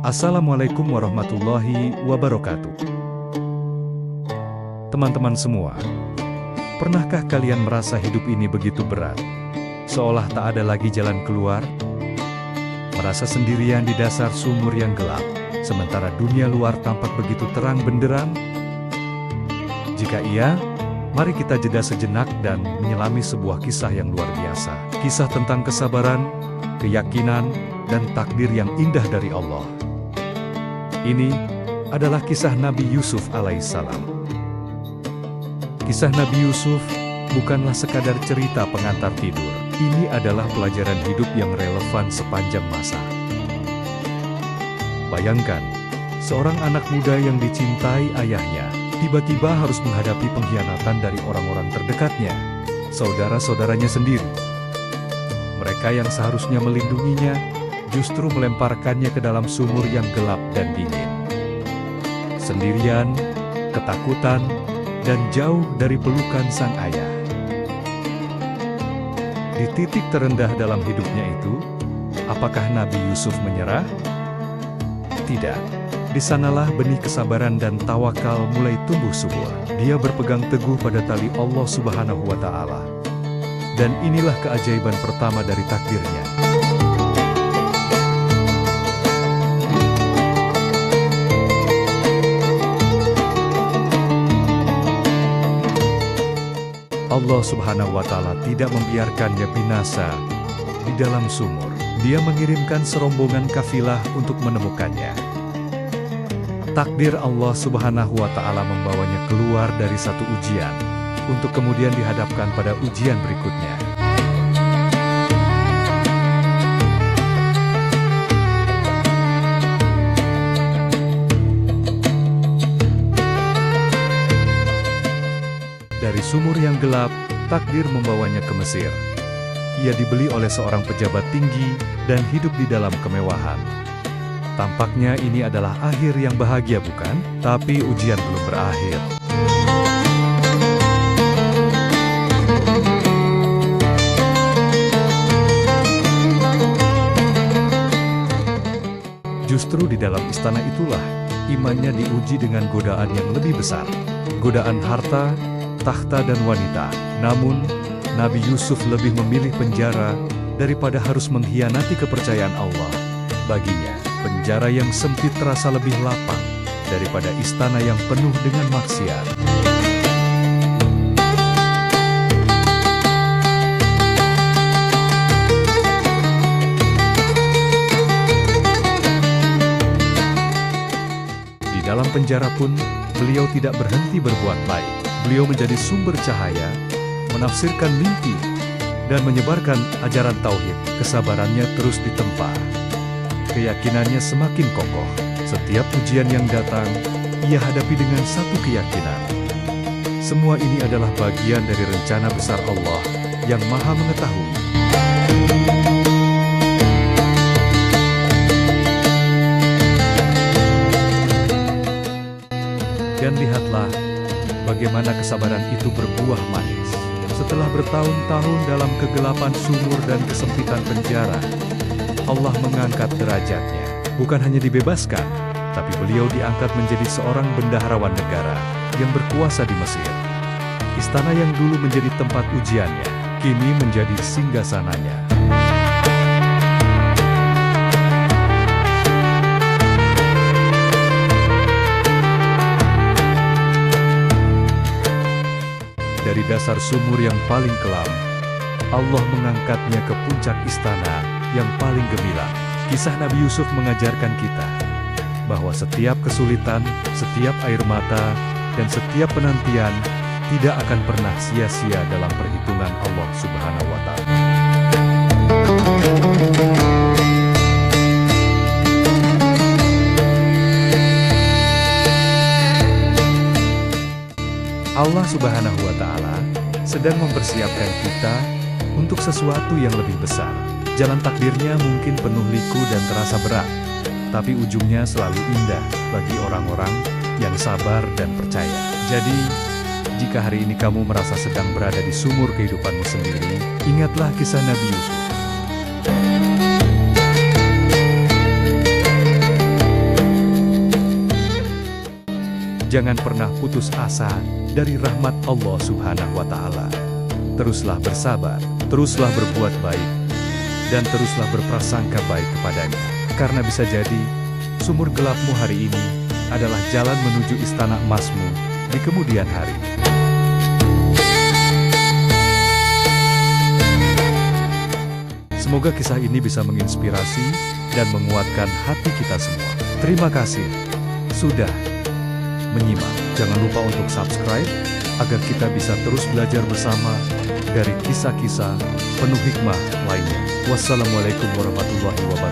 Assalamualaikum warahmatullahi wabarakatuh. Teman-teman semua, pernahkah kalian merasa hidup ini begitu berat? Seolah tak ada lagi jalan keluar? Merasa sendirian di dasar sumur yang gelap, sementara dunia luar tampak begitu terang benderang? Jika iya, mari kita jeda sejenak dan menyelami sebuah kisah yang luar biasa. Kisah tentang kesabaran, keyakinan, dan takdir yang indah dari Allah. Ini adalah kisah Nabi Yusuf alaihissalam. Kisah Nabi Yusuf bukanlah sekadar cerita pengantar tidur. Ini adalah pelajaran hidup yang relevan sepanjang masa. Bayangkan, seorang anak muda yang dicintai ayahnya, tiba-tiba harus menghadapi pengkhianatan dari orang-orang terdekatnya, saudara-saudaranya sendiri. Mereka yang seharusnya melindunginya, justru melemparkannya ke dalam sumur yang gelap dan dingin. Sendirian, ketakutan, dan jauh dari pelukan sang ayah. Di titik terendah dalam hidupnya itu, apakah Nabi Yusuf menyerah? Tidak. Di sanalah benih kesabaran dan tawakal mulai tumbuh subur. Dia berpegang teguh pada tali Allah Subhanahu wa Ta'ala. Dan inilah keajaiban pertama dari takdirnya. Allah Subhanahu wa Ta'ala tidak membiarkannya binasa di dalam sumur. Dia mengirimkan serombongan kafilah untuk menemukannya. Takdir Allah Subhanahu wa Ta'ala membawanya keluar dari satu ujian, untuk kemudian dihadapkan pada ujian berikutnya. Dari sumur yang gelap, takdir membawanya ke Mesir. Ia dibeli oleh seorang pejabat tinggi dan hidup di dalam kemewahan. Tampaknya ini adalah akhir yang bahagia, bukan? Tapi ujian belum berakhir. Justru di dalam istana itulah, imannya diuji dengan godaan yang lebih besar. Godaan harta, takhta dan wanita. Namun, Nabi Yusuf lebih memilih penjara daripada harus mengkhianati kepercayaan Allah. Baginya, penjara yang sempit terasa lebih lapang daripada istana yang penuh dengan maksiat. Di dalam penjara pun, beliau tidak berhenti berbuat baik. Beliau menjadi sumber cahaya, menafsirkan mimpi, dan menyebarkan ajaran tauhid. Kesabarannya terus ditempa. Keyakinannya semakin kokoh. Setiap ujian yang datang, ia hadapi dengan satu keyakinan. Semua ini adalah bagian dari rencana besar Allah yang Maha Mengetahui. Dan lihatlah bagaimana kesabaran itu berbuah manis. Setelah bertahun-tahun dalam kegelapan sumur dan kesempitan penjara, Allah mengangkat derajatnya. Bukan hanya dibebaskan, tapi beliau diangkat menjadi seorang bendaharawan negara yang berkuasa di Mesir. Istana yang dulu menjadi tempat ujiannya, kini menjadi singgasananya. Dari dasar sumur yang paling kelam, Allah mengangkatnya ke puncak istana yang paling gemilang. Kisah Nabi Yusuf mengajarkan kita bahwa setiap kesulitan, setiap air mata, dan setiap penantian tidak akan pernah sia-sia dalam perhitungan Allah Subhanahu wa Ta'ala. Allah Subhanahu wa Ta'ala sedang mempersiapkan kita untuk sesuatu yang lebih besar. Jalan takdirnya mungkin penuh liku dan terasa berat, tapi ujungnya selalu indah bagi orang-orang yang sabar dan percaya. Jadi, jika hari ini kamu merasa sedang berada di sumur kehidupanmu sendiri, ingatlah kisah Nabi Yusuf. Jangan pernah putus asa dari rahmat Allah Subhanahu wa Ta'ala. Teruslah bersabar, teruslah berbuat baik, dan teruslah berprasangka baik kepadanya. Karena bisa jadi, sumur gelapmu hari ini adalah jalan menuju istana emasmu di kemudian hari. Semoga kisah ini bisa menginspirasi dan menguatkan hati kita semua. Terima kasih sudah menyimak. Jangan lupa untuk subscribe agar kita bisa terus belajar bersama dari kisah-kisah penuh hikmah lainnya. Wassalamualaikum warahmatullahi wabarakatuh.